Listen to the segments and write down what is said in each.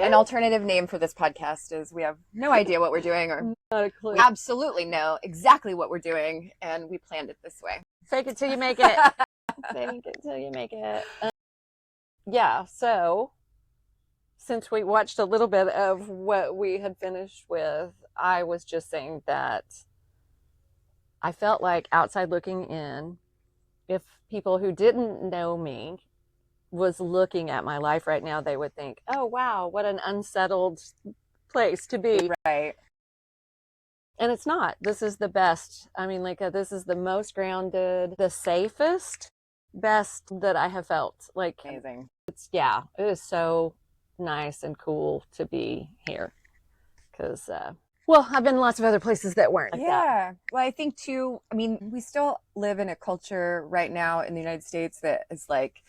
An alternative name for this podcast is we have no idea what we're doing, or Not a clue. we absolutely know exactly what we're doing, and we planned it this way. Fake it till you make it. Fake it till you make it. Yeah, so since we watched a little bit of what we had finished with, I was just saying that I felt like outside looking in, if people who didn't know me was looking at my life right now, they would think, oh, wow, what an unsettled place to be. Right. And it's not. This is the best. I mean, like, this is the most grounded, the safest, best that I have felt. Like, Amazing. it is so nice and cool to be here. Because, well, I've been in lots of other places that weren't like that. Well, I think too, I mean, we still live in a culture right now in the United States that is like,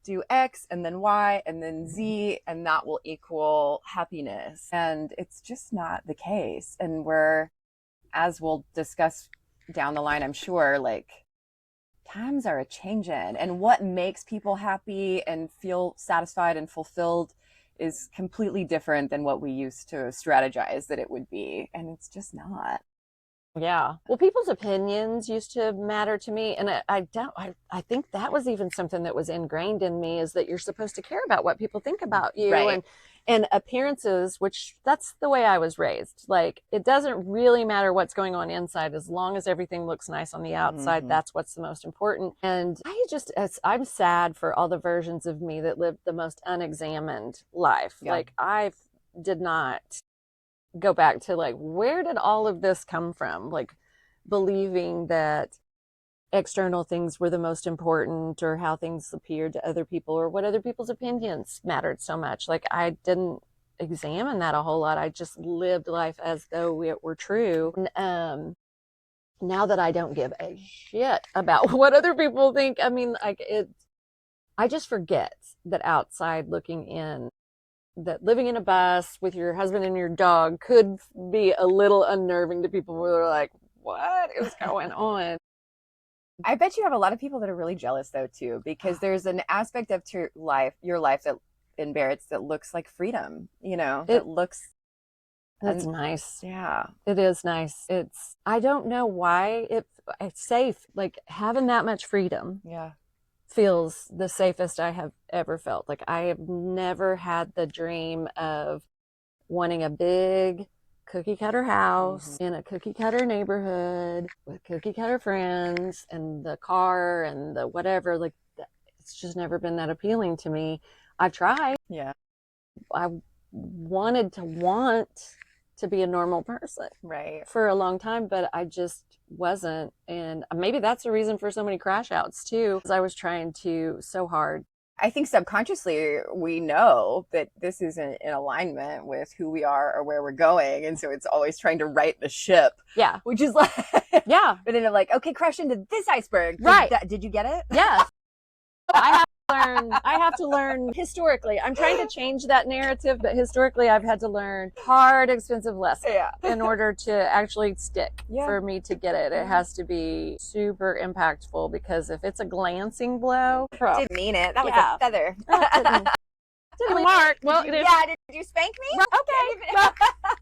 do X and then Y and then Z, and that will equal happiness. And it's just not the case. And we're, as we'll discuss down the line, I'm sure, like, times are a changing, and what makes people happy and feel satisfied and fulfilled is completely different than what we used to strategize that it would be. And it's just not. Yeah. Well, people's opinions used to matter to me. And I think that was even something that was ingrained in me, is that you're supposed to care about what people think about you. Right. And appearances, which that's the way I was raised. Like, it doesn't really matter what's going on inside, as long as everything looks nice on the outside. Mhm. That's what's the most important. And I'm sad for all the versions of me that lived the most unexamined life. Yeah. Like, I did not go back to, like, where did all of this come from? Like, believing that external things were the most important, or how things appeared to other people, or what other people's opinions mattered so much. Like, I didn't examine that a whole lot. I just lived life as though it were true. And, now that I don't give a shit about what other people think, I mean, like, I just forget that outside looking in, that living in a bus with your husband and your dog could be a little unnerving to people who are like, what is going on? I bet you have a lot of people that are really jealous though too, because there's an aspect of your life that in Barrett's that looks like freedom, that looks. It's nice. Yeah. It is nice. I don't know why it's safe. Like, having that much freedom. Yeah. Feels the safest I have ever felt. Like, I have never had the dream of wanting a big cookie cutter house in a cookie cutter neighborhood with cookie cutter friends and the car and the whatever. Like, it's just never been that appealing to me. I've tried. Yeah. I wanted to be a normal person, right, for a long time, but I just wasn't. And maybe that's the reason for so many crash outs too, because I was trying so hard. I think subconsciously we know that this isn't in alignment with who we are or where we're going, and so it's always trying to right the ship. Yeah. Which is like, yeah. But then I'm like, okay, crash into this iceberg. Right. Did you get it? Yes. I have to learn historically. I'm trying to change that narrative, but historically I've had to learn hard, expensive lessons in order to actually stick for me to get it. It has to be super impactful, because if it's a glancing blow, didn't mean it. That was a feather. Didn't mark. Well, did you spank me? Okay. Well,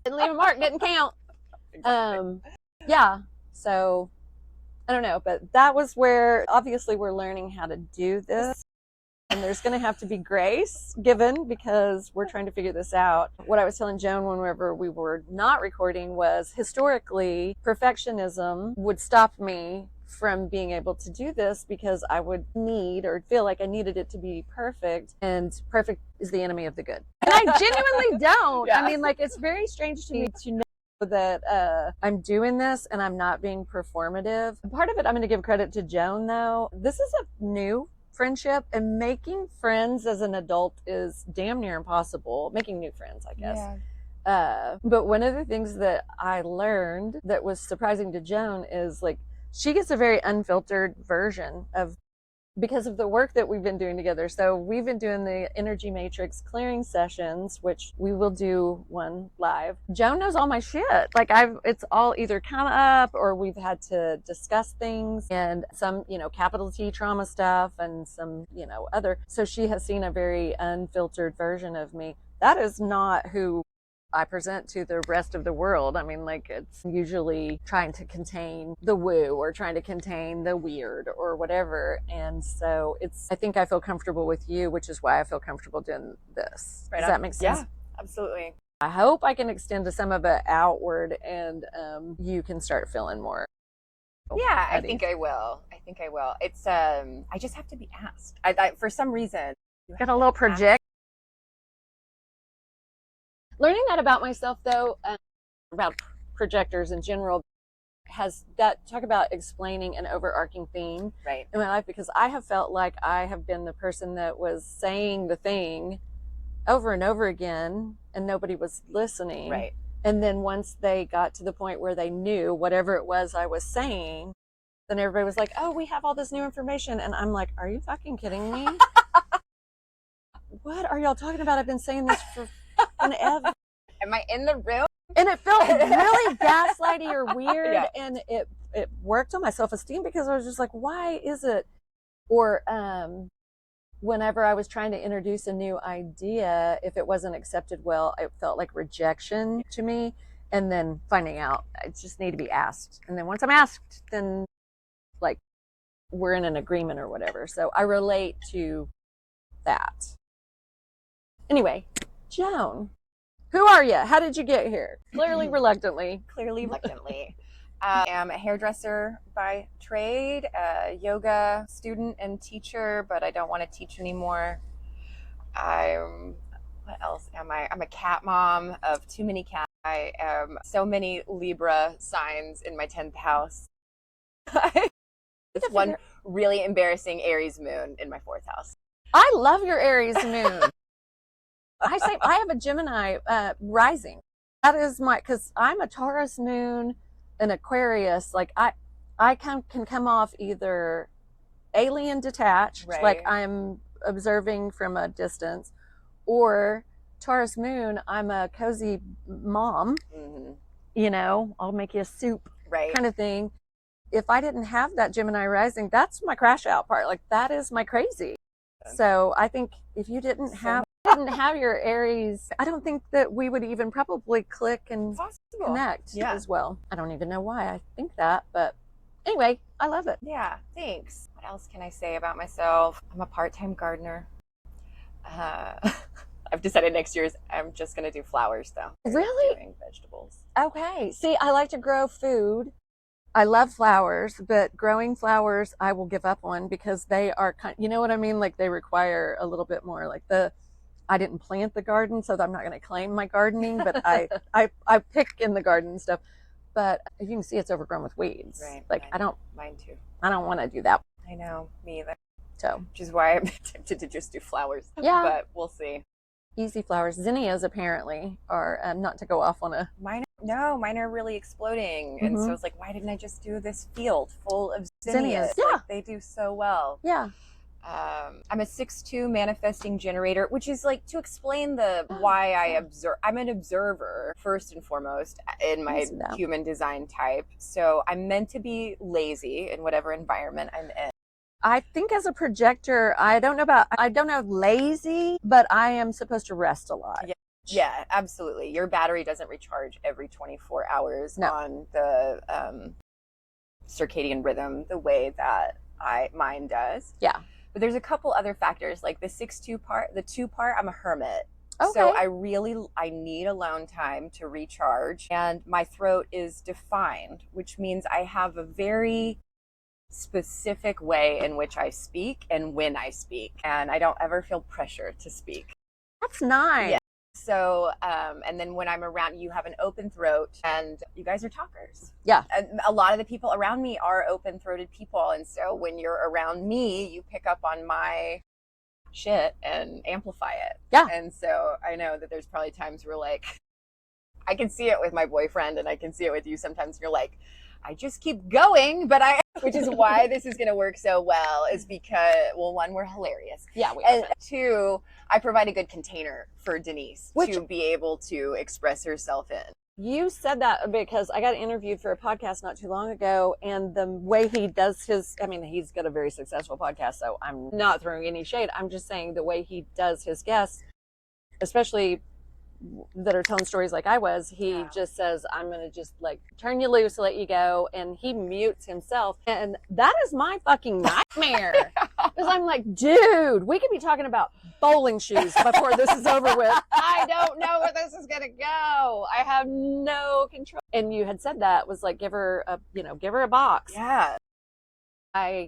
didn't leave a mark. Didn't count. Yeah. So I don't know, but that was where obviously we're learning how to do this. And there's going to have to be grace given, because we're trying to figure this out. What I was telling Joan whenever we were not recording was, historically, perfectionism would stop me from being able to do this, because I would need, or feel like I needed it to be perfect, and perfect is the enemy of the good. And I genuinely don't. I mean, like, it's very strange to me to know that I'm doing this and I'm not being performative. Part of it, I'm going to give credit to Joan though. This is a new friendship, and making friends as an adult is damn near impossible. Making new friends, I guess. Yeah. But one of the things that I learned that was surprising to Joan is, like, she gets a very unfiltered version of because of the work that we've been doing together. So we've been doing the energy matrix clearing sessions, which we will do one live. Joan knows all my shit. Like it's all either come up or we've had to discuss things, and some, capital T trauma stuff and some, other. So she has seen a very unfiltered version of me. That is not who I present to the rest of the world. I mean, like, it's usually trying to contain the woo or trying to contain the weird or whatever. And so I think I feel comfortable with you, which is why I feel comfortable doing this. Right Does on. that make sense? Yeah, absolutely. I hope I can extend to some of it outward, and you can start feeling more. Yeah, I think I will. It's I just have to be asked. I for some reason Got a little project. Learning that about myself, though, about projectors in general, has that talk about explaining an overarching theme right in my life, because I have felt like I have been the person that was saying the thing over and over again and nobody was listening. Right. And then once they got to the point where they knew whatever it was I was saying, then everybody was like, oh, we have all this new information. And I'm like, are you fucking kidding me? What are y'all talking about? I've been saying this for forever. Am I in the room? And it felt really gaslighty or weird. Yeah. And it worked on my self-esteem, because I was just like, why is it? Or whenever I was trying to introduce a new idea, if it wasn't accepted well, it felt like rejection to me. And then finding out I just need to be asked. And then once I'm asked, then like we're in an agreement or whatever. So I relate to that. Anyway, Joan, who are you? How did you get here? Clearly reluctantly. I am a hairdresser by trade, a yoga student and teacher, but I don't want to teach anymore. What else am I? I'm a cat mom of too many cats. I am so many Libra signs in my 10th house. It's one really embarrassing Aries moon in my 4th house. I love your Aries moon. I have a Gemini rising. That is because I'm a Taurus moon and Aquarius. Like I can come off either alien detached, right, like I'm observing from a distance, or Taurus moon, I'm a cozy mom. Mm-hmm. I'll make you a soup, right, kind of thing. If I didn't have that Gemini rising, that's my crash out part. Like that is my crazy. So I think if you didn't have your Aries, I don't think that we would even probably click and connect as well. I don't even know why I think that, but anyway, I love it. Yeah, thanks. What else can I say about myself? I'm a part-time gardener. I've decided next year I'm just going to do flowers, though. Really? Doing vegetables. Okay. See, I like to grow food. I love flowers, but growing flowers I will give up on, because they are you know what I mean? Like they require a little bit more. Like I didn't plant the garden, so I'm not going to claim my gardening, but I pick in the garden and stuff. But you can see it's overgrown with weeds. Right. Like mine too. I don't want to do that. I know, me either. So, which is why I'm tempted to just do flowers. Yeah. But we'll see. Easy flowers. Zinnias apparently are not to go off on a. Mine are really exploding. Mm-hmm. And so I was like, why didn't I just do this field full of zinnias? Yeah. Like, they do so well. Yeah. I'm a 6-2 manifesting generator, which is like to explain why I observe. I'm an observer first and foremost in my human design type. So I'm meant to be lazy in whatever environment I'm in. I think as a projector, I don't know lazy, but I am supposed to rest a lot. Yeah, absolutely. Your battery doesn't recharge every 24 hours on the circadian rhythm the way that mine does. Yeah. But there's a couple other factors, like the 6-2 part, the 2 part, I'm a hermit. Okay. So I need alone time to recharge, and my throat is defined, which means I have a very specific way in which I speak and when I speak, and I don't ever feel pressure to speak. That's nice. Yeah. So, and then when I'm around, you have an open throat, and you guys are talkers. Yeah. And a lot of the people around me are open-throated people. And so when you're around me, you pick up on my shit and amplify it. Yeah. And so I know that there's probably times where like, I can see it with my boyfriend and I can see it with you sometimes. You're like, I just keep going, but which is why this is going to work so well, is because, well, one, we're hilarious. Yeah, we And are. two, I provide a good container for Denise to be able to express herself in. You said that because I got interviewed for a podcast not too long ago, and the way he does his, I mean, he's got a very successful podcast, so I'm not throwing any shade. I'm just saying the way he does his guests, especially that are telling stories like I was, he just says, I'm going to just like turn you loose, let you go. And he mutes himself. And that is my fucking nightmare. Because I'm like, dude, we could be talking about bowling shoes before this is over with. I don't know where this is going to go. I have no control. And you had said that was like, give her a box. Yeah.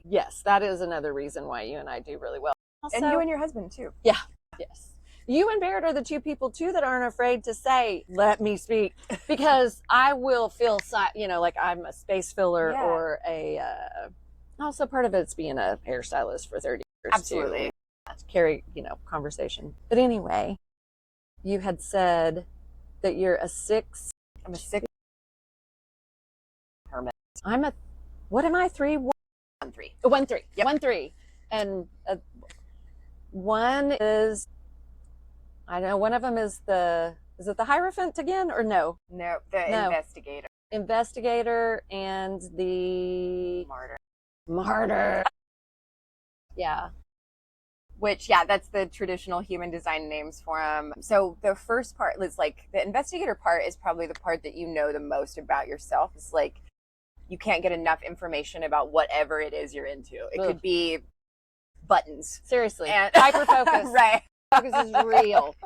Yes, that is another reason why you and I do really well. Also, and you and your husband too. Yeah. Yes. You and Barrett are the two people too that aren't afraid to say, let me speak, because I will feel, like I'm a space filler or also part of it's being a hairstylist for 30 years. Absolutely. To carry, conversation. But anyway, you had said that you're a 6. I'm a 6 hermit. What am I? 3? 1 3. 1 3. Yep. 1 3. And 1 is, I know one of them is is it the Hierophant again or no? No, investigator. Investigator and the martyr. Yeah. Which, that's the traditional human design names for them. So the first part is like, the investigator part is probably the part that you know the most about yourself. It's like, you can't get enough information about whatever it is you're into. It could be buttons. Seriously. And hyper-focus. Right. Focus is real.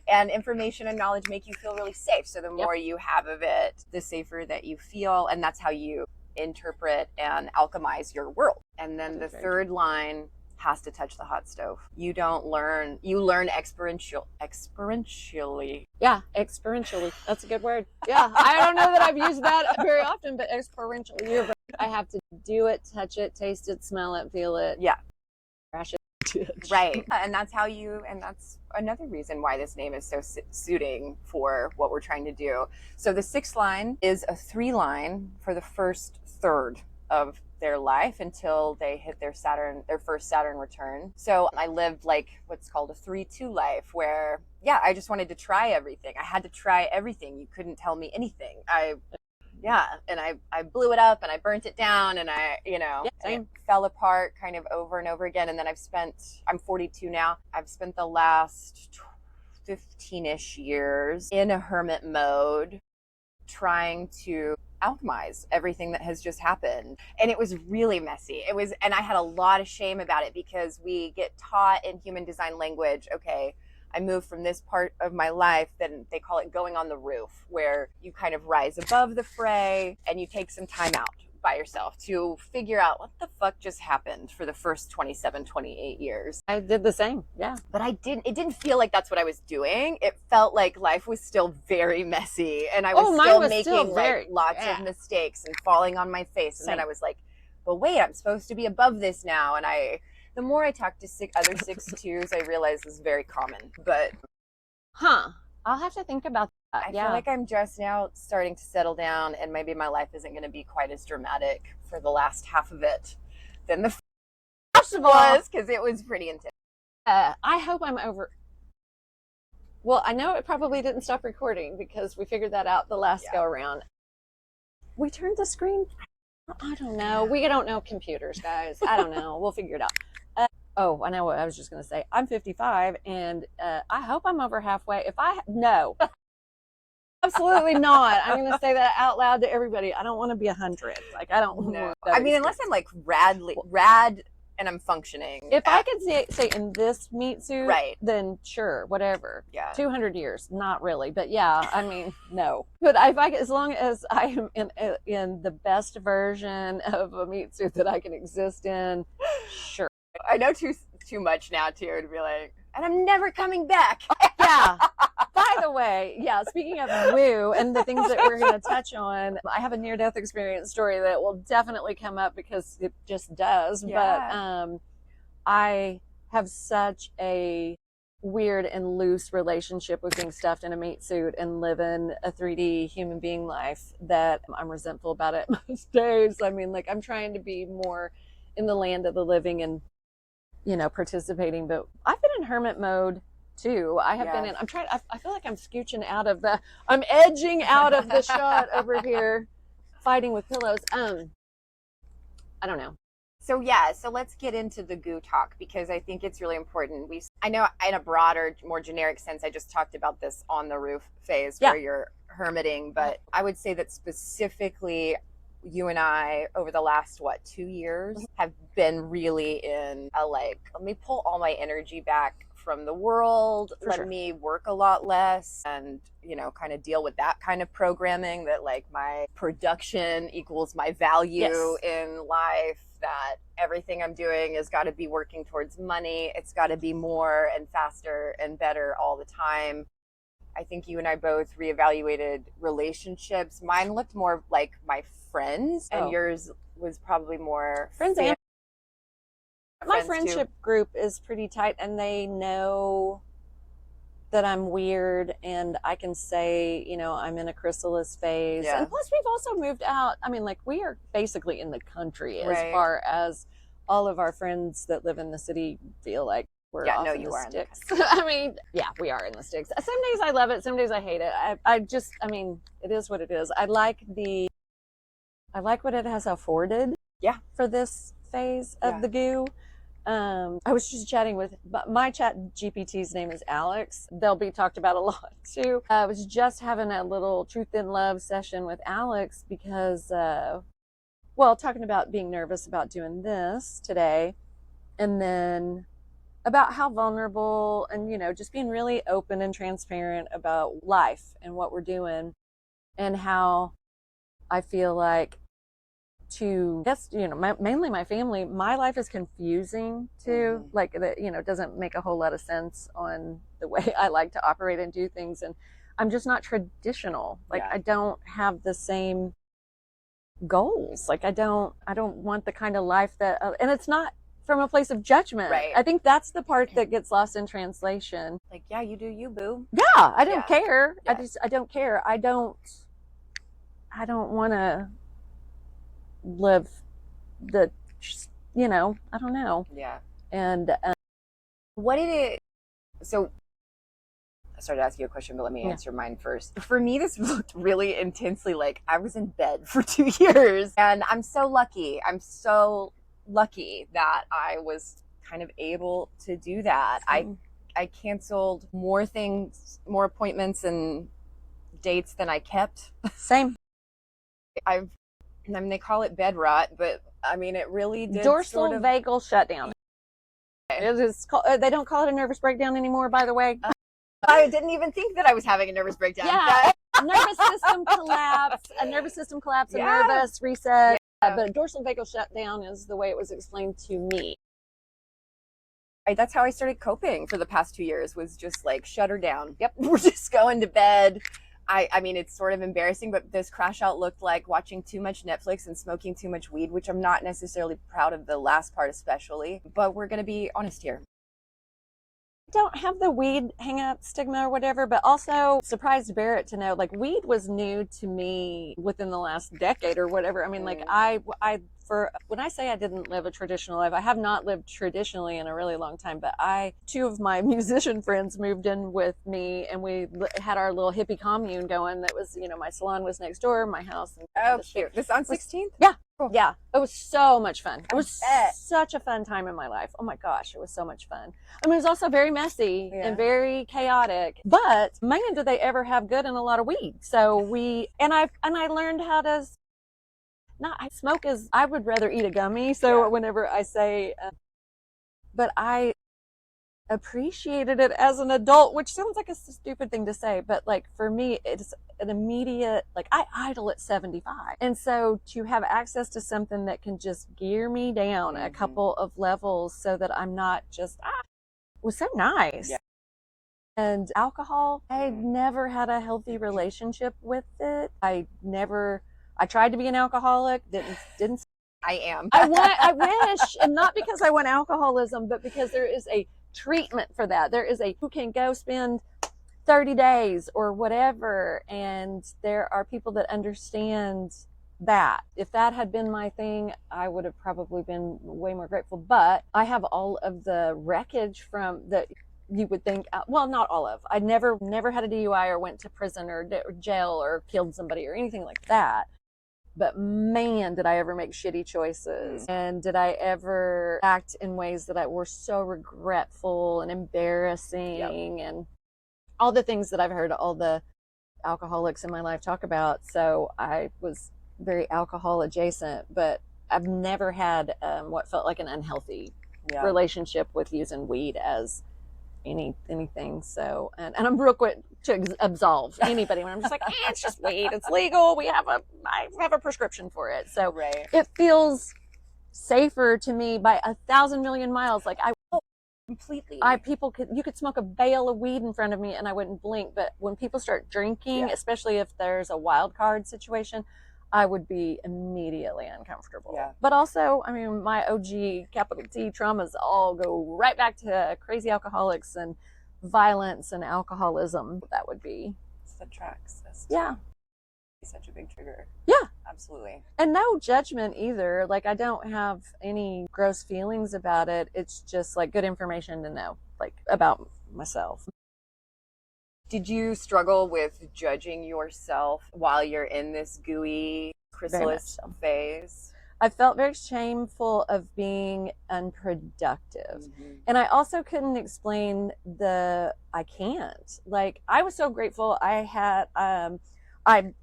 And information and knowledge make you feel really safe. So the more you have of it, the safer that you feel. And that's how you interpret and alchemize your world. And then the third line has to touch the hot stove. You learn experientially. Yeah, experientially. That's a good word. Yeah, I don't know that I've used that very often, but experientially. You're right. I have to do it, touch it, taste it, smell it, feel it. Yeah. Crash it. Right. And that's that's another reason why this name is so suiting for what we're trying to do. So the 6th line is a 3 line for the first third of their life until they hit their first Saturn return. So I lived like what's called a 3-2 life where, I just wanted to try everything. I had to try everything. You couldn't tell me anything. And I blew it up and I burnt it down and it fell apart kind of over and over again. And then I'm 42 now. I've spent the last 15-ish years in a hermit mode trying to alchemize everything that has just happened. And it was really messy. And I had a lot of shame about it because we get taught in human design language, okay, I moved from this part of my life, then they call it going on the roof, where you kind of rise above the fray and you take some time out by yourself to figure out what the fuck just happened for the first 27, 28 years. I did the same. Yeah. But it didn't feel like that's what I was doing. It felt like life was still very messy and I was still making lots of mistakes and falling on my face. And then I was like, but wait, I'm supposed to be above this now. And the more I talked to other 6-2s, I realized this is very common. But I'll have to think about that. I feel like I'm just now starting to settle down and maybe my life isn't going to be quite as dramatic for the last half of it than the first was, because it was pretty intense. I hope I'm over. Well, I know it probably didn't stop recording because we figured that out the last go around. We turned the screen. I don't know. We don't know computers, guys. I don't know. We'll figure it out. I know what I was just going to say. I'm 55 and I hope I'm over halfway. No, absolutely not. I'm going to say that out loud to everybody. I don't want to be 100. Like, I don't know. I mean, unless I'm like rad and I'm functioning. If I could say in this meat suit, right, then sure, whatever. Yeah. 200 years, not really. But yeah, I mean, no. But as long as I am in the best version of a meat suit that I can exist in, sure. I know too much now too to be like, and I'm never coming back. Yeah. By the way, speaking of woo and the things that we're going to touch on, I have a near-death experience story that will definitely come up because it just does. Yeah. But I have such a weird and loose relationship with being stuffed in a meat suit and living a 3D human being life that I'm resentful about it most days. I mean, like, I'm trying to be more in the land of the living and, participating, but I've been in hermit mode too. I have been in, I feel like I'm scooching out of I'm edging out of the shot over here fighting with pillows. I don't know. So let's get into the goo talk, because I think it's really important. I know in a broader, more generic sense, I just talked about this on the roof phase where you're hermiting, but I would say that specifically you and I over the last 2 years have been really in a let me pull all my energy back from the world, let me work a lot less, and kind of deal with that kind of programming that my production equals my value in life, that everything I'm doing has got to be working towards money. It's got to be more and faster and better all the time. I think you and I both reevaluated relationships. Mine looked more like my friends, and yours was probably more friends. And my friendship group is pretty tight, and they know that I'm weird, and I can say, I'm in a chrysalis phase. Yeah. And plus, we've also moved out. I mean, we are basically in the country as far as all of our friends that live in the city feel like we're off in the sticks. I mean, yeah, we are in the sticks. Some days I love it, some days I hate it. I mean, it is what it is. I like what it has afforded. Yeah. For this phase of the goo. I was just chatting with my chat GPT's name is Alex. They'll be talked about a lot too. I was just having a little truth in love session with Alex because, talking about being nervous about doing this today, and then about how vulnerable and, just being really open and transparent about life and what we're doing, and how I feel like mainly my family, my life is confusing too. It doesn't make a whole lot of sense on the way I like to operate and do things. And I'm just not traditional. I don't have the same goals. I don't want the kind of life that, and it's not from a place of judgment. Right. I think that's the part that gets lost in translation. You do you, boo. Yeah. I don't care. Yeah. I don't care. I don't want to live I don't know. Yeah. And what did it, so I started asking you a question, but let me answer mine first. For me, this looked really intensely like I was in bed for 2 years, and I'm so lucky that I was kind of able to do that. I canceled more appointments and dates than I kept. Same. They call it bed rot, but I mean, it really did. Dorsal vagal shutdown. It is called, they don't call it a nervous breakdown anymore, by the way. I didn't even think that I was having a nervous breakdown. Yeah, nervous system collapse, a nervous reset. Yeah. But dorsal vagal shutdown is the way it was explained to me. That's how I started coping for the past 2 years, was just shut her down. Yep, we're just going to bed. I mean, it's sort of embarrassing, but this crash out looked like watching too much Netflix and smoking too much weed, which I'm not necessarily proud of the last part especially, but we're going to be honest here. I don't have the weed hang up stigma or whatever, but also surprised Barrett to know weed was new to me within the last decade or whatever. I mean, when I say I didn't live a traditional life, I have not lived traditionally in a really long time, but two of my musician friends moved in with me, and we had our little hippie commune going. That was, my salon was next door, my house. And cute. This on 16th? Yeah. Cool. Yeah. It was so much fun. It was such a fun time in my life. Oh my gosh, it was so much fun. I mean, it was also very messy and very chaotic, but man, did they ever have good and a lot of weed. So I learned how to I would rather eat a gummy. So whenever I say, but I appreciated it as an adult, which sounds like a stupid thing to say, but for me, it's an immediate, I idle at 75. And so to have access to something that can just gear me down a couple of levels so that I'm not just, was so nice. Yeah. And alcohol, I never had a healthy relationship with it. I tried to be an alcoholic, didn't. I am. I wish, and not because I want alcoholism, but because there is a treatment for that. There is who can go spend 30 days or whatever. And there are people that understand that. If that had been my thing, I would have probably been way more grateful. But I have all of the wreckage from that you would think, well, not all of. I never had a DUI or went to prison or jail or killed somebody or anything like that. But man, did I ever make shitty choices. And did I ever act in ways that were so regretful and embarrassing and all the things that I've heard all the alcoholics in my life talk about. So I was very alcohol adjacent, but I've never had what felt like an unhealthy relationship with using weed as anything. So, and I'm real quick to absolve anybody when I'm just like, it's just weed. It's legal. I have a prescription for it. So it feels safer to me by 1,000 million miles. Like completely. You could smoke a bale of weed in front of me and I wouldn't blink. But when people start drinking, especially if there's a wild card situation, I would be immediately uncomfortable. Yeah. But also, I mean, my OG capital T traumas all go right back to crazy alcoholics and violence and alcoholism. That would be. That tracks. Yeah. Such a big trigger. Yeah. Absolutely. And no judgment either. Like, I don't have any gross feelings about it. It's just like good information to know, like, about myself. Did you struggle with judging yourself while you're in this gooey chrysalis phase? I felt very shameful of being unproductive. And I also couldn't explain I can't. Like, I was so grateful I had, I'm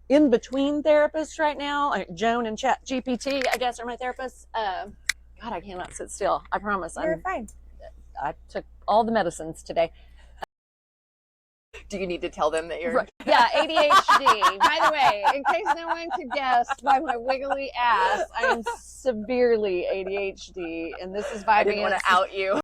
in between therapists right now. Like Joan and Chat GPT, I guess, are my therapists. God, I cannot sit still. I promise. You're fine. I took all the medicines today. Do you need to tell them that you're... Right. Yeah, ADHD. By the way, in case no one could guess by my wiggly ass, I am severely ADHD, and this is Vyvanse. I didn't want to out you.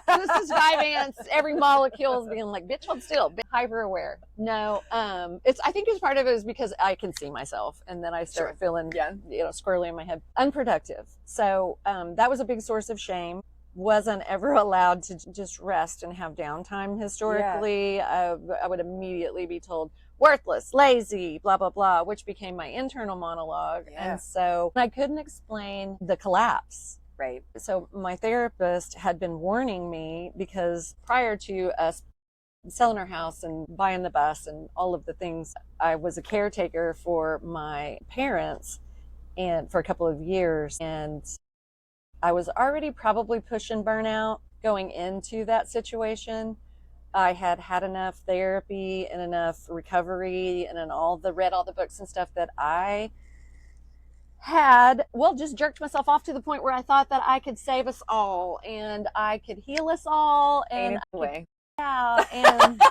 This is Vyvanse. Every molecule is being like, bitch, hold still. Hyper aware. No, I think it's part of it is because I can see myself, and then I start feeling, squirrely in my head. Unproductive. So that was a big source of shame. Wasn't ever allowed to just rest and have downtime historically. I would immediately be told worthless, lazy, blah, blah, blah, which became my internal monologue. And so I couldn't explain the collapse. Right. So my therapist had been warning me because prior to us selling our house and buying the bus and all of the things, I was a caretaker for my parents and for a couple of years. And I was already probably pushing burnout going into that situation. I had had enough therapy and enough recovery and read all the books and stuff that I had, just jerked myself off to the point where I thought that I could save us all and I could heal us all and and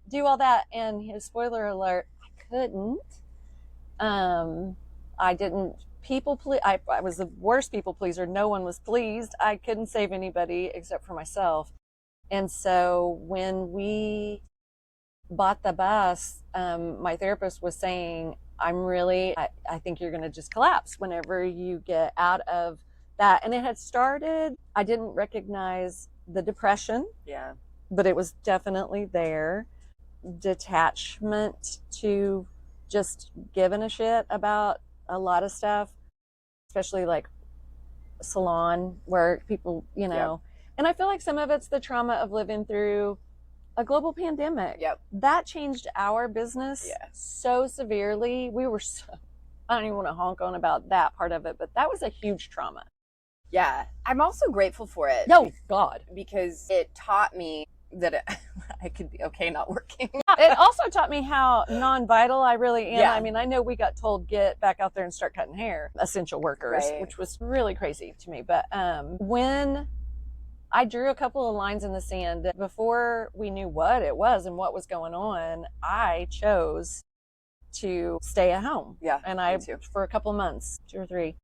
do all that. And spoiler alert, I couldn't. I didn't I was the worst people pleaser. No one was pleased. I couldn't save anybody except for myself. And so when we bought the bus, my therapist was saying, I think you're going to just collapse whenever you get out of that. And it had started, I didn't recognize the depression. Yeah. But it was definitely there. Detachment to just giving a shit about a lot of stuff, especially like salon where people, and I feel like some of it's the trauma of living through a global pandemic. Yep. That changed our business so severely. I don't even want to honk on about that part of it, but that was a huge trauma. Yeah. I'm also grateful for it. Oh, God. Because it taught me that I could be okay not working. It also taught me how non-vital I really am. Yeah. I mean, I know we got told get back out there and start cutting hair, essential workers, which was really crazy to me. But when I drew a couple of lines in the sand before we knew what it was and what was going on, I chose to stay at home. Yeah, and for a couple of months, 2 or 3.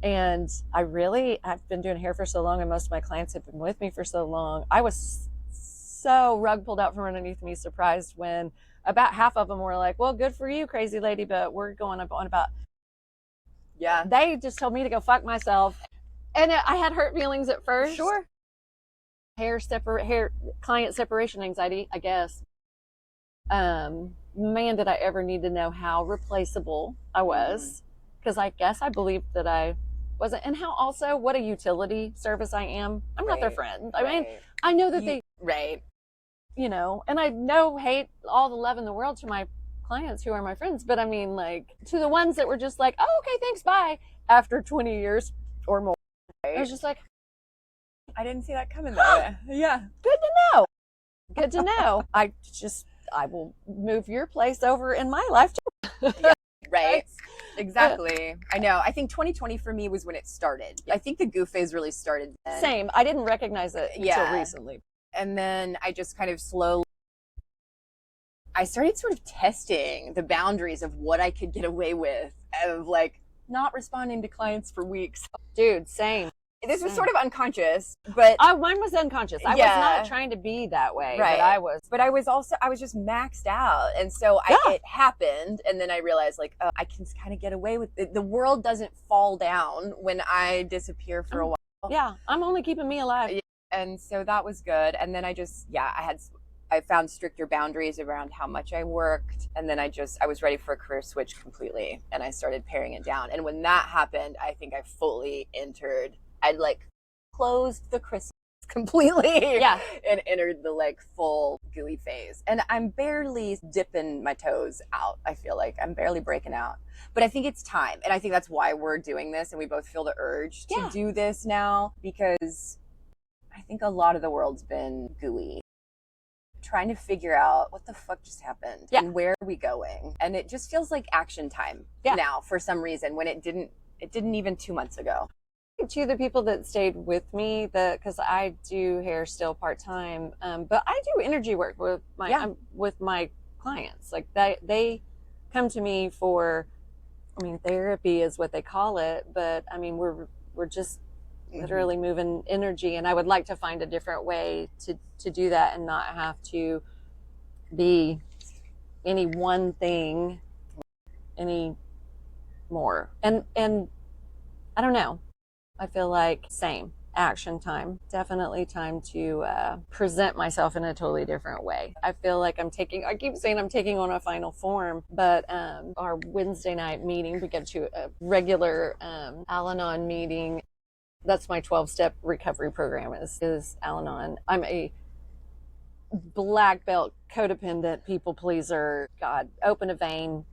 And I've been doing hair for so long, and most of my clients have been with me for so long. I was so rug pulled out from underneath me, surprised when about half of them were like, well, good for you, crazy lady, but we're going on about. Yeah. They just told me to go fuck myself. And I had hurt feelings at first. Sure. hair client separation anxiety, I guess. Man, did I ever need to know how replaceable I was, because I guess I believed that I wasn't, and how also what a utility service I am. I'm not their friend. I mean, I know that they, right. and I know hate all the love in the world to my clients who are my friends, but I mean, like, to the ones that were just like, oh, okay, thanks, bye, after 20 years or more. I was just like, I didn't see that coming though. Yeah. good to know. Good to know. I will move your place over in my life too. Yeah, right. Exactly. I know. I think 2020 for me was when it started. I think the goof phase really started then. Same. I didn't recognize it until recently. And then I just kind of slowly, I started sort of testing the boundaries of what I could get away with, of like not responding to clients for weeks. Dude, same. This was sort of unconscious, but mine was unconscious. I was not trying to be that way, right. But I was I was just maxed out, and so it happened, and then I realized, like, oh, I can kind of get away with it. The world doesn't fall down when I disappear for a while. Yeah, I'm only keeping me alive, and so that was good. And then I found stricter boundaries around how much I worked, and then I was ready for a career switch completely, and I started paring it down. And when that happened, I think I fully entered. I'd like closed the crystals completely, and entered the like full gooey phase. And I'm barely dipping my toes out. I feel like I'm barely breaking out, but I think it's time, and I think that's why we're doing this, and we both feel the urge to do this now, because I think a lot of the world's been gooey, trying to figure out what the fuck just happened and where are we going, and it just feels like action time now for some reason, when it didn't even 2 months ago. To the people that stayed with me, because I do hair still part-time, but I do energy work with my clients. Like, they come to me for, I mean, therapy is what they call it, but I mean, we're just literally moving energy, and I would like to find a different way to do that and not have to be any one thing any more. And I don't know. I feel like same action time, definitely time to present myself in a totally different way. I feel like I keep saying I'm taking on a final form, but our Wednesday night meeting, we go to a regular Al-Anon meeting. That's my 12-step recovery program is Al-Anon. I'm a black belt codependent people pleaser. God, open a vein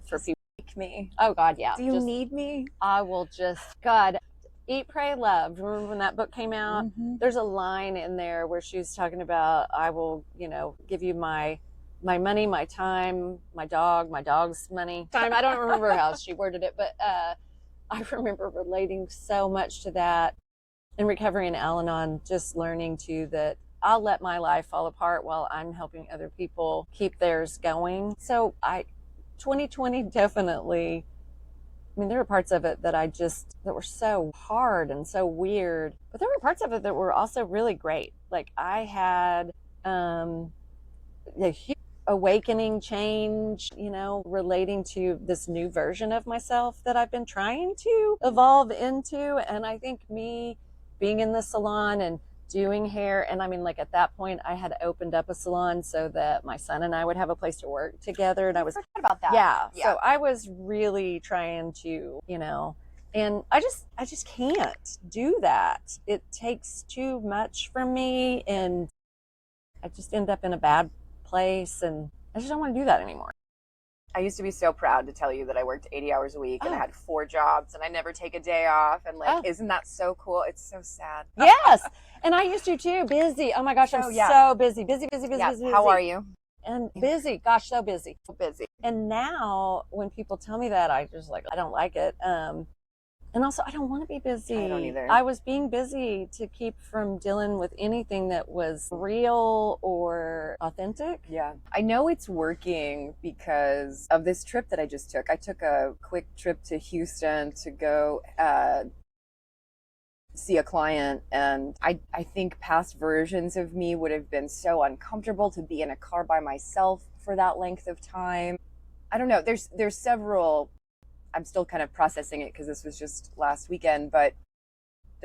for people. Me. Oh God, yeah. Do you need me? I will just, God, Eat, Pray, Love. Remember when that book came out? There's a line in there where she was talking about, I will, give you my money, my time, my dog's money. Time. I don't remember how she worded it, but I remember relating so much to that in recovery and Al-Anon, just learning that I'll let my life fall apart while I'm helping other people keep theirs going. So 2020 definitely, I mean, there were parts of it that were so hard and so weird, but there were parts of it that were also really great. Like, I had a huge awakening change, relating to this new version of myself that I've been trying to evolve into. And I think me being in the salon and doing hair, and I mean, like, at that point I had opened up a salon so that my son and I would have a place to work together, and I was forgot about that. So I was really trying to, and I just can't do that. It takes too much from me, and I just end up in a bad place, and I just don't want to do that anymore. I used to be so proud to tell you that I worked 80 hours a week and I had 4 jobs and I never take a day off. And isn't that so cool? It's so sad. Yes. And I used to too. Busy. Oh my gosh, I'm so busy. Busy. How are you? And busy. Gosh, so busy. Busy. And now when people tell me that, I don't like it. And also, I don't want to be busy. I don't either. I was being busy to keep from dealing with anything that was real or authentic. Yeah. I know it's working because of this trip that I just took. I took a quick trip to Houston to go see a client, and I think past versions of me would have been so uncomfortable to be in a car by myself for that length of time. I don't know. There's several. I'm still kind of processing it because this was just last weekend, but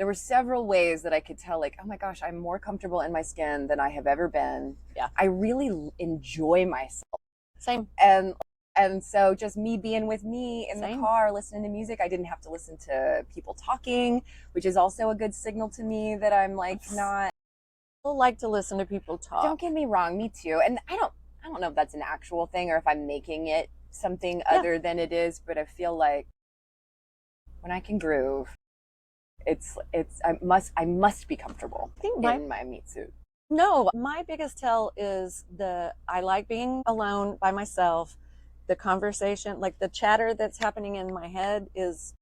there were several ways that I could tell, like, oh my gosh, I'm more comfortable in my skin than I have ever been. Yeah. I really enjoy myself. Same. And so just me being with me in Same. the car, listening to music, I didn't have to listen to people talking, which is also a good signal to me that I'm like not. I like to listen to people talk. Don't get me wrong, me too. And I don't know if that's an actual thing or if I'm making it something other than it is, but I feel like when I can groove, I must be comfortable in my meat suit. No, my biggest tell is I like being alone by myself. The conversation, like the chatter that's happening in my head is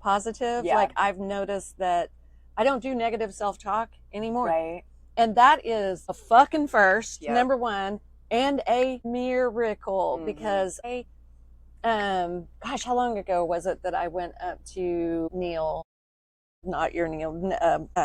positive. Yeah. Like I've noticed that I don't do negative self-talk anymore. Right. And that is a fucking first, Yep. number one, and a miracle because gosh, how long ago was it that I went up to Neil, not your Neil,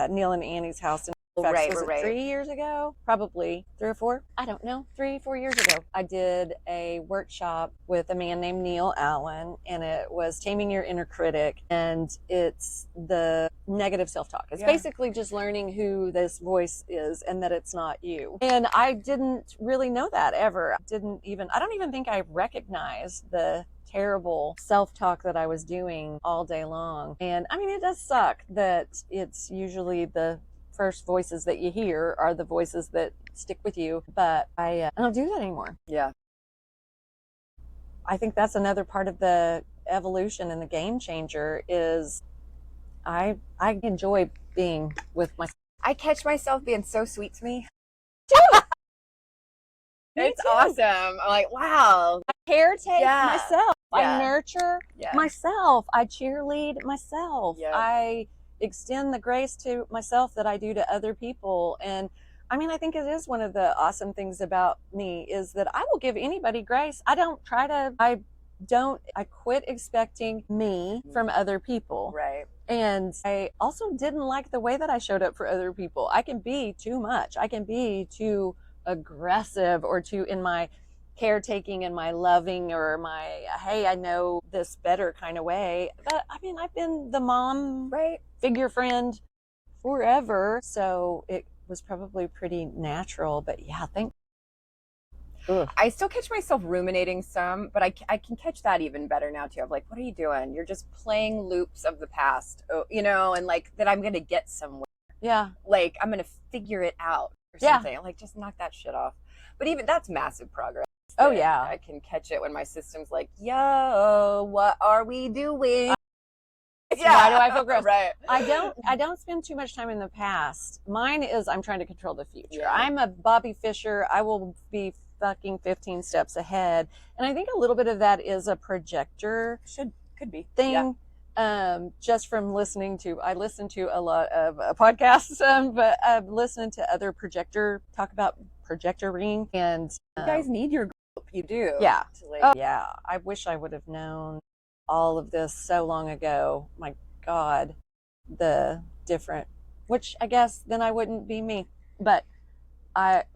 Neil and Annie's house in fact, was it 3 years ago? Probably 3 or 4. I don't know. 3, 4 years ago. I did a workshop with a man named Neil Allen, and it was Taming Your Inner Critic. And it's the negative self-talk. It's basically just learning who this voice is and that it's not you. And I didn't really know that ever. I don't even think I recognized the terrible self-talk that I was doing all day long. And I mean, it does suck that it's usually the first voices that you hear are the voices that stick with you, but I don't do that anymore. Yeah. I think that's another part of the evolution and the game changer is I enjoy being with myself. I catch myself being so sweet to me. Too. It's awesome. I'm like, wow. I caretake myself. I nurture myself. I cheerlead myself. I extend the grace to myself that I do to other people. And I mean, I think it is one of the awesome things about me is that I will give anybody grace. I quit expecting me from other people. Right. And I also didn't like the way that I showed up for other people. I can be too much. I can be too aggressive or too in my caretaking and my loving or my, hey, I know this better kind of way. But I mean, I've been the mom, figure friend forever. So it was probably pretty natural, but yeah, I still catch myself ruminating some, but I can catch that even better now too. Of like, what are you doing? You're just playing loops of the past, and like that I'm going to get somewhere. Yeah. Like I'm going to figure it out or something. Like just knock that shit off. But even that's massive progress. Oh yeah. I can catch it when my system's like, yo, what are we doing? Why do I feel gross? Right. I don't spend too much time in the past. Mine is I'm trying to control the future. I'm a Bobby Fischer. I will be fucking 15 steps ahead. And I think a little bit of that is a projector could be thing. Just from I listen to a lot of podcasts, but I've listened to other talk about projectoring, and you guys need your group. You do. Yeah. Yeah. I wish I would have known all of this so long ago. My God, which I guess then I wouldn't be me. But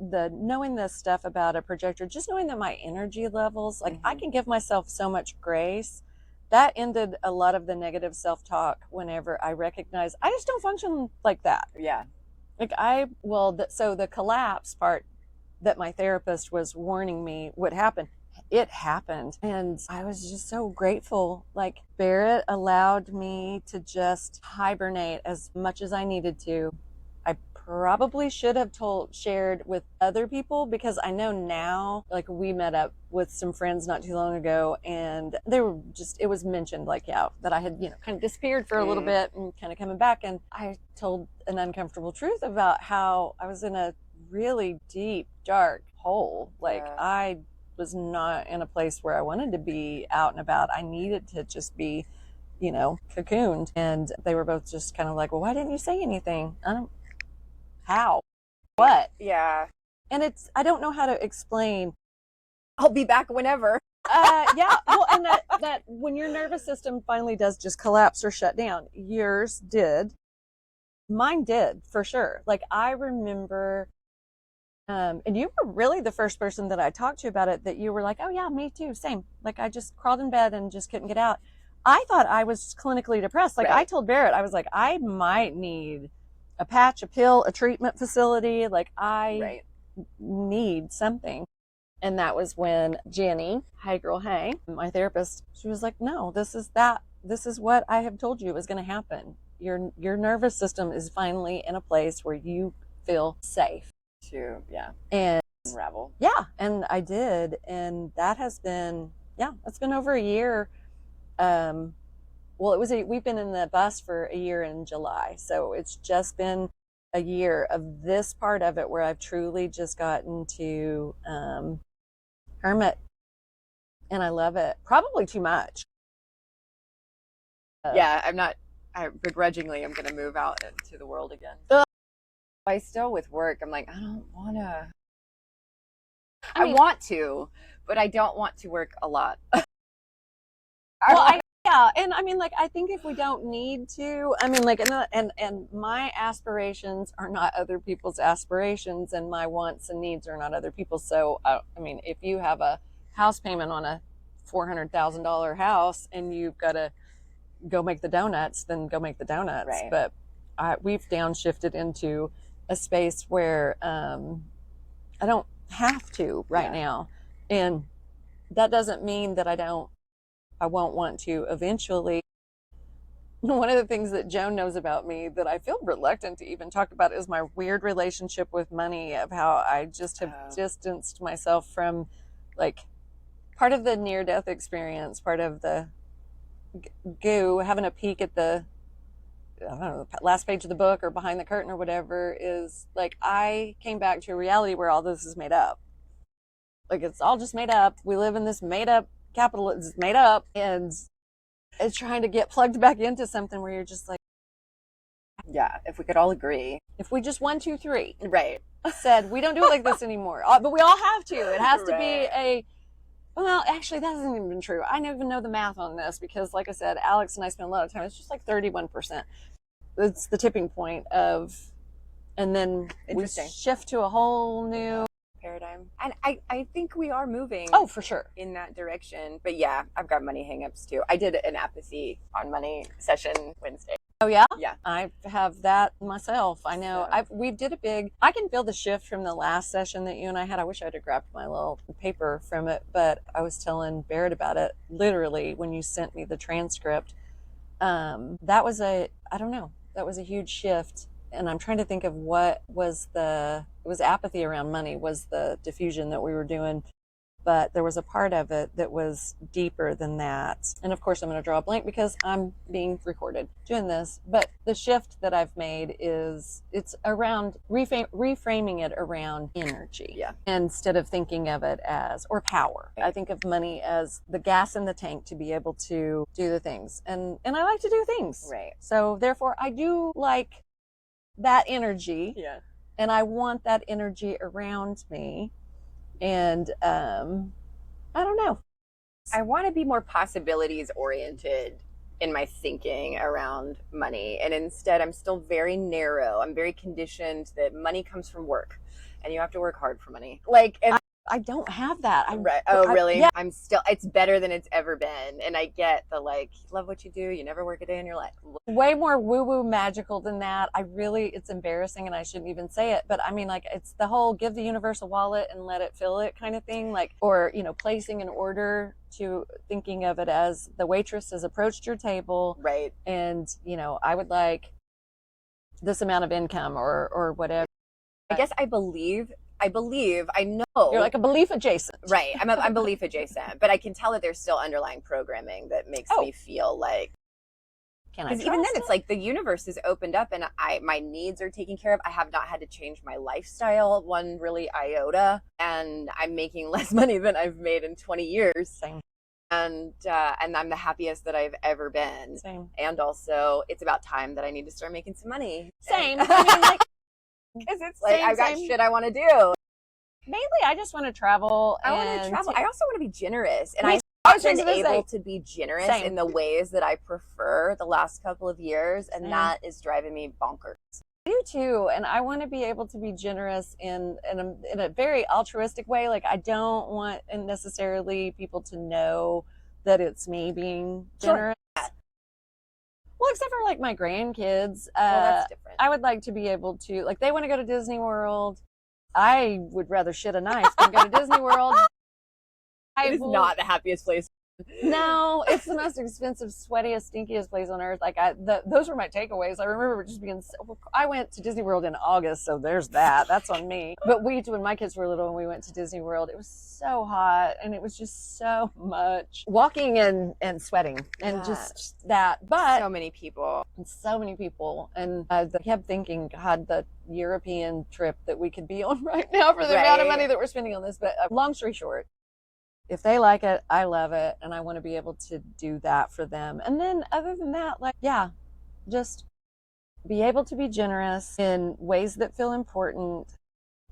knowing this stuff about a projector, just knowing that my energy levels, like I can give myself so much grace. That ended a lot of the negative self-talk whenever I recognize I just don't function like that. Yeah. Like so the collapse part that my therapist was warning me would happen, it happened. And I was just so grateful. Like Barrett allowed me to just hibernate as much as I needed to. I probably should have shared with other people because I know now, like we met up with some friends not too long ago and it was mentioned like, that I had, kind of disappeared for a little bit and kind of coming back. And I told an uncomfortable truth about how I was in a really deep, dark hole. Like I was not in a place where I wanted to be out and about. I needed to just be, cocooned. And they were both just kind of like, well, why didn't you say anything? How? What? Yeah. And I don't know how to explain. I'll be back whenever. Yeah. Well, and that when your nervous system finally does just collapse or shut down, yours did. Mine did, for sure. Like I remember, and you were really the first person that I talked to about it that you were like, oh yeah, me too, same. Like I just crawled in bed and just couldn't get out. I thought I was clinically depressed. Like Right. I told Barrett, I was like, I might need a patch, a pill, a treatment facility. Like I Right. need something. And that was when Jenny, hey girl, hey, my therapist, she was like, no, this is what I have told you is going to happen. Your nervous system is finally in a place where you feel safe. Yeah. And Unravel. yeah, and I did. And that has been, yeah, it's been over a year. Well, we've been in the bus for a year in July. So it's just been a year of this part of it where I've truly just gotten to hermit, and I love it. Probably too much. Yeah, I begrudgingly I'm gonna move out into the world again. I still with work, I'm like, I don't wanna. I mean, want to, but I don't want to work a lot. yeah, and I mean, like, I think if we don't need to, I mean, like, and my aspirations are not other people's aspirations, and my wants and needs are not other people's. So, I mean, if you have a house payment on a $400,000 house and you've got to go make the donuts, then go make the donuts. Right. But we've downshifted into a space where I don't have to right now, and that doesn't mean that I won't want to eventually. One of the things that Joan knows about me that I feel reluctant to even talk about is my weird relationship with money, of how I just have distanced myself from, like, part of the near death experience, part of the goo, having a peek at the, I don't know, last page of the book or behind the curtain or whatever, is like I came back to a reality where all this is made up. Like it's all just made up. We live in this made up capital. It's made up, and it's trying to get plugged back into something where you're just like, yeah, if we could all agree. if we just 1, 2, 3, Right. said we don't do it like this anymore, but we all have to. It has to be a. Well, actually, that hasn't even been true. I don't even know the math on this because, like I said, Alex and I spend a lot of time. It's just like 31%. It's the tipping point of, and then we shift to a whole new paradigm. And I think we are moving. Oh, for sure. In that direction. But yeah, I've got money hangups too. I did an apathy on money session Wednesday. Oh yeah? Yeah. I have that myself. I know. We did a big, I can feel the shift from the last session that you and I had. I wish I'd have grabbed my little paper from it, but I was telling Barrett about it literally when you sent me the transcript. That was I don't know, that was a huge shift. And I'm trying to think of what was it was apathy around money was the diffusion that we were doing. But there was a part of it that was deeper than that. And of course, I'm going to draw a blank because I'm being recorded doing this. But the shift that I've made is it's around reframing it around energy. Yeah. Instead of thinking of it as, or power. I think of money as the gas in the tank to be able to do the things. And I like to do things. Right. So therefore, I do like that energy. Yeah. And I want that energy around me. And I don't know. I want to be more possibilities oriented in my thinking around money. And instead, I'm still very narrow. I'm very conditioned that money comes from work and you have to work hard for money. Like, and I don't have that. Right. Oh, really? Yeah. I'm still, it's better than it's ever been. And I get the, like, you love what you do. You never work a day in your life. Way more woo-woo magical than that. It's embarrassing and I shouldn't even say it. But I mean, like, it's the whole give the universe a wallet and let it fill it kind of thing. Like, or, placing an order, to thinking of it as the waitress has approached your table. Right. And, I would like this amount of income or whatever. I guess I know. You're like a belief adjacent. Right. I'm belief adjacent, but I can tell that there's still underlying programming that makes me feel like, because even then it's like the universe is opened up and my needs are taken care of. I have not had to change my lifestyle one really iota, and I'm making less money than I've made in 20 years. Same. And I'm the happiest that I've ever been. Same. And also it's about time that I need to start making some money. Same. I mean, like, because it's like I've got shit I want to do. Mainly, I just want to travel. I want to travel. I also want to be generous, and I've been able to be generous in the ways that I prefer the last couple of years, and that is driving me bonkers. I do too, and I want to be able to be generous in a very altruistic way. Like, I don't want necessarily people to know that it's me being generous. Well, except for like my grandkids, Well, that's different. I would like to be able to, like, they want to go to Disney World. I would rather shit a knife than go to Disney World. It is not the happiest place. No, it's the most expensive, sweatiest, stinkiest place on earth. Like those were my takeaways. I remember just being. I went to Disney World in August, so there's that. That's on me. But when my kids were little and we went to Disney World, it was so hot and it was just so much walking and sweating and just that. But so many people, and I kept thinking, God, the European trip that we could be on right now for the amount of money that we're spending on this. But long story short, if they like it, I love it, and I want to be able to do that for them. And then other than that, like, yeah, just be able to be generous in ways that feel important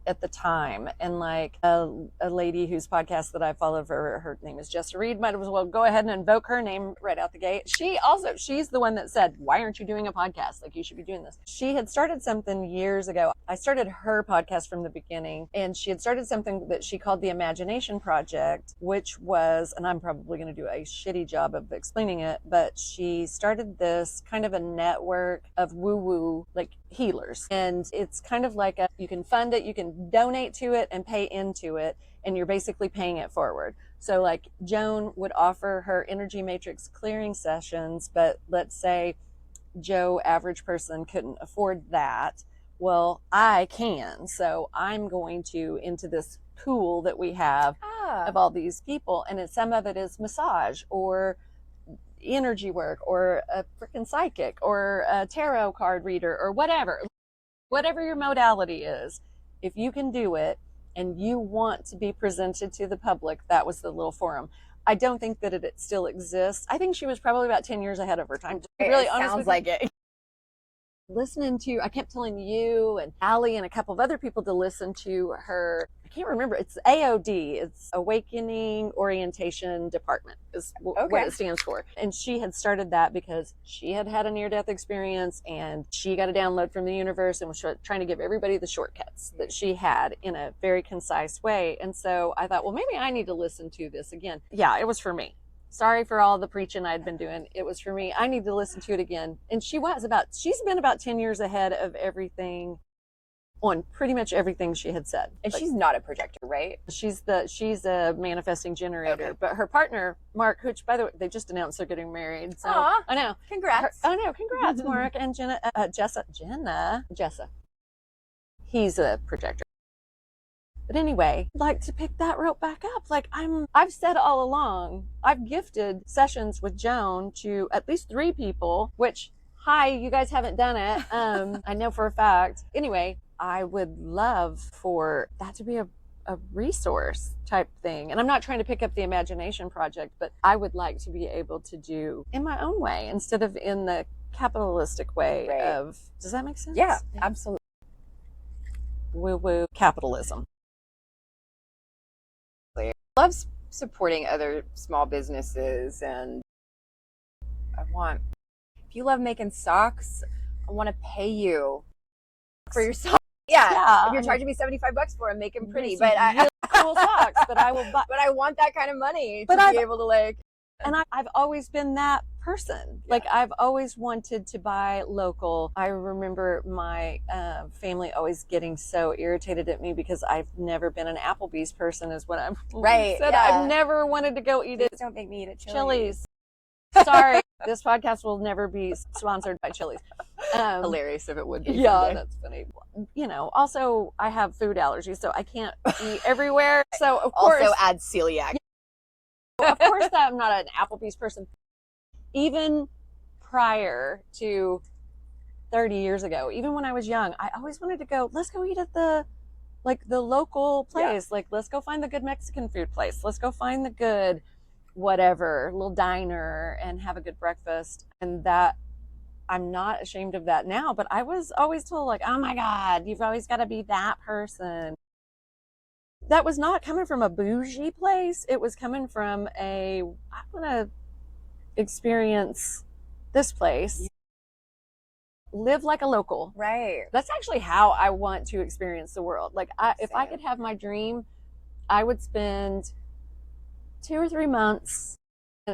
at the time. And like a lady whose podcast that I follow, her name is Jessa Reed, might as well go ahead and invoke her name right out the gate. She's the one that said, why aren't you doing a podcast? Like, you should be doing this. She had started something years ago. I started her podcast from the beginning, and she had started something that she called the Imagination Project, which was, and I'm probably going to do a shitty job of explaining it, but she started this kind of a network of woo-woo, like, healers. And it's kind of like you can fund it, you can donate to it and pay into it, and you're basically paying it forward. So like Joan would offer her energy matrix clearing sessions, but let's say Joe, average person, couldn't afford that. Well, I can. So I'm going to into this pool that we have of all these people, and some of it is massage or energy work or a freaking psychic or a tarot card reader or whatever your modality is. If you can do it and you want to be presented to the public, that was the little forum. I don't think that it still exists. I think she was probably about 10 years ahead of her time. Really, sounds like it. Listening to, I kept telling you and Allie and a couple of other people to listen to her. I can't remember. It's AOD. It's Awakening Orientation Department is what it stands for. And she had started that because she had had a near-death experience and she got a download from the universe and was trying to give everybody the shortcuts that she had in a very concise way. And so I thought, well, maybe I need to listen to this again. Yeah, it was for me. Sorry for all the preaching I'd been doing. It was for me. I need to listen to it again. And she's been about 10 years ahead of everything on pretty much everything she had said. And she's not a projector, right? She's a manifesting generator. Okay. But her partner, Mark, which by the way, they just announced they're getting married. So I know. Congrats. Congrats, Mark and Jessa. He's a projector. But anyway, I'd like to pick that rope back up. Like I've said all along, I've gifted sessions with Joan to at least 3 people, which, hi, you guys haven't done it. I know for a fact. Anyway, I would love for that to be a resource type thing. And I'm not trying to pick up the Imagination Project, but I would like to be able to do in my own way instead of in the capitalistic way of, does that make sense? Yeah, absolutely. Woo-woo capitalism. Love supporting other small businesses, and if you love making socks, I want to pay you for your socks. Yeah. If you're charging me $75 for them, make them pretty. But really cool socks. But I will buy. But I want that kind of money to be able to like. And I've always been that person. Like I've always wanted to buy local. I remember my family always getting so irritated at me because I've never been an Applebee's person, is what I've said. Yeah. I've never wanted to go eat it. Don't make me eat at Chili's. Sorry, this podcast will never be sponsored by Chili's. Hilarious if it would be. Yeah, someday. That's funny. You know, also I have food allergies, so I can't eat everywhere. So of course, also add celiac. Of course, I'm not an Applebee's person. Even prior to 30 years ago, even when I was young, I always wanted to go, let's go eat at the local place. Like, let's go find the good Mexican food place. Let's go find the good whatever, little diner and have a good breakfast. And that, I'm not ashamed of that now, but I was always told like, oh my God, you've always got to be that person. That was not coming from a bougie place. It was coming from I want to experience this place. Live like a local. Right. That's actually how I want to experience the world. Like if I could have my dream, I would spend 2 or 3 months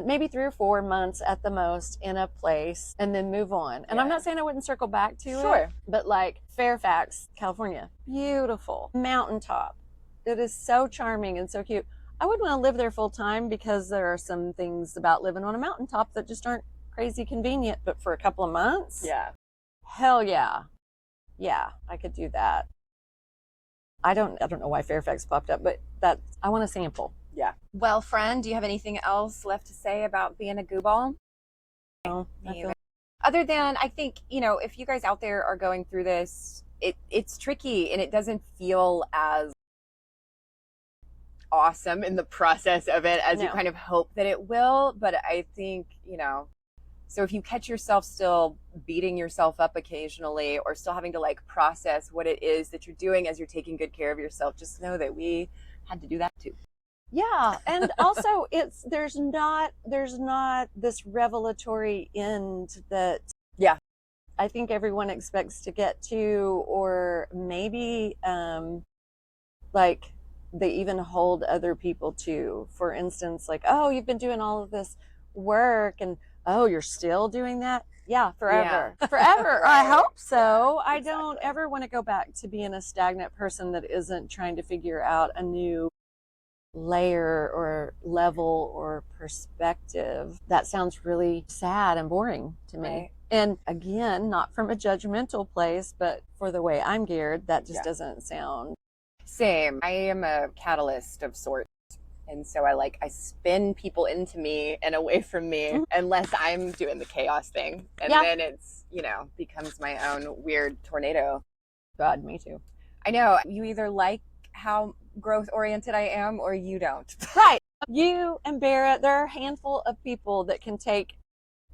maybe 3 or 4 months at the most in a place and then move on. And I'm not saying I wouldn't circle back to it, but like Fairfax, California, beautiful mountaintop. It is so charming and so cute. I wouldn't want to live there full time because there are some things about living on a mountaintop that just aren't crazy convenient. But for a couple of months, hell yeah. Yeah, I could do that. I don't know why Fairfax popped up, but I want to sample. Yeah. Well, friend, do you have anything else left to say about being a gooball? No, other than I think, if you guys out there are going through this, it's tricky and it doesn't feel as awesome in the process of it as you kind of hope that it will. But I think, so if you catch yourself still beating yourself up occasionally or still having to like process what it is that you're doing as you're taking good care of yourself, just know that we had to do that too. Yeah, and also there's not this revelatory end that I think everyone expects to get to, or maybe like they even hold other people to. For instance, like, oh, you've been doing all of this work and oh, you're still doing that? Yeah, forever. Yeah. Forever. Right. I hope so. Yeah, exactly. I don't ever want to go back to being a stagnant person that isn't trying to figure out a new layer or level or perspective. That sounds really sad and boring to me. Right. And again, not from a judgmental place, but for the way I'm geared, that just doesn't sound. Same. I am a catalyst of sorts. And so I spin people into me and away from me unless I'm doing the chaos thing. And then it's, becomes my own weird tornado. God, me too. I know. You either like how growth oriented I am or you don't. Right. You and Barrett, there are a handful of people that can take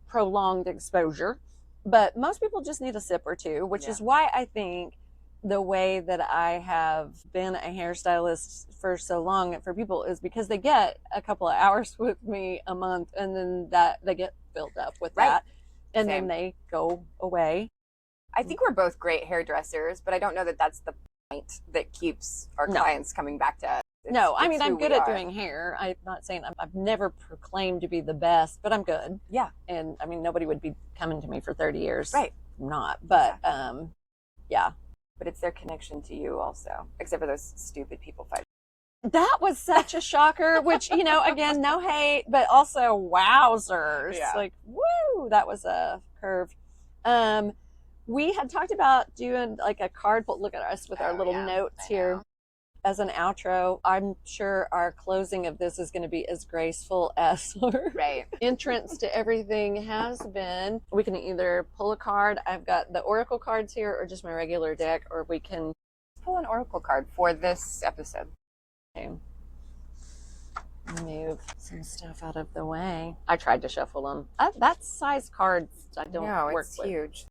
prolonged exposure, but most people just need a sip or two, which is why I think the way that I have been a hairstylist for so long for people is because they get a couple of hours with me a month and then that they get filled up with that and then they go away. I think we're both great hairdressers, but I don't know that that's the point that keeps our clients coming back to us. No, I mean, I'm good at doing hair. I'm not saying I've never proclaimed to be the best, but I'm good. Yeah. And I mean, nobody would be coming to me for 30 years. Right. I'm not, but yeah. But it's their connection to you also, except for those stupid people fighting. That was such a shocker, which, again, no hate, but also wowzers. Yeah. Like, woo, that was a curve. We had talked about doing like a card, but look at us with our little notes here as an outro. I'm sure our closing of this is going to be as graceful as our entrance to everything has been. We can either pull a card. I've got the oracle cards here or just my regular deck, or we can pull an oracle card for this episode. Okay. Move some stuff out of the way. I tried to shuffle them. That size cards I don't work with. No, it's huge.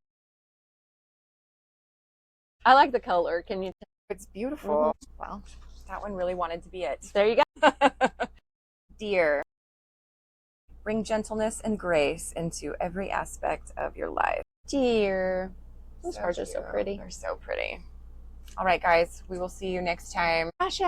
I like the color. Can you tell? It's beautiful. Well, that one really wanted to be it. There you go. Dear, bring gentleness and grace into every aspect of your life. Dear. Those cards are so pretty. They're so pretty. All right, guys. We will see you next time. Asha.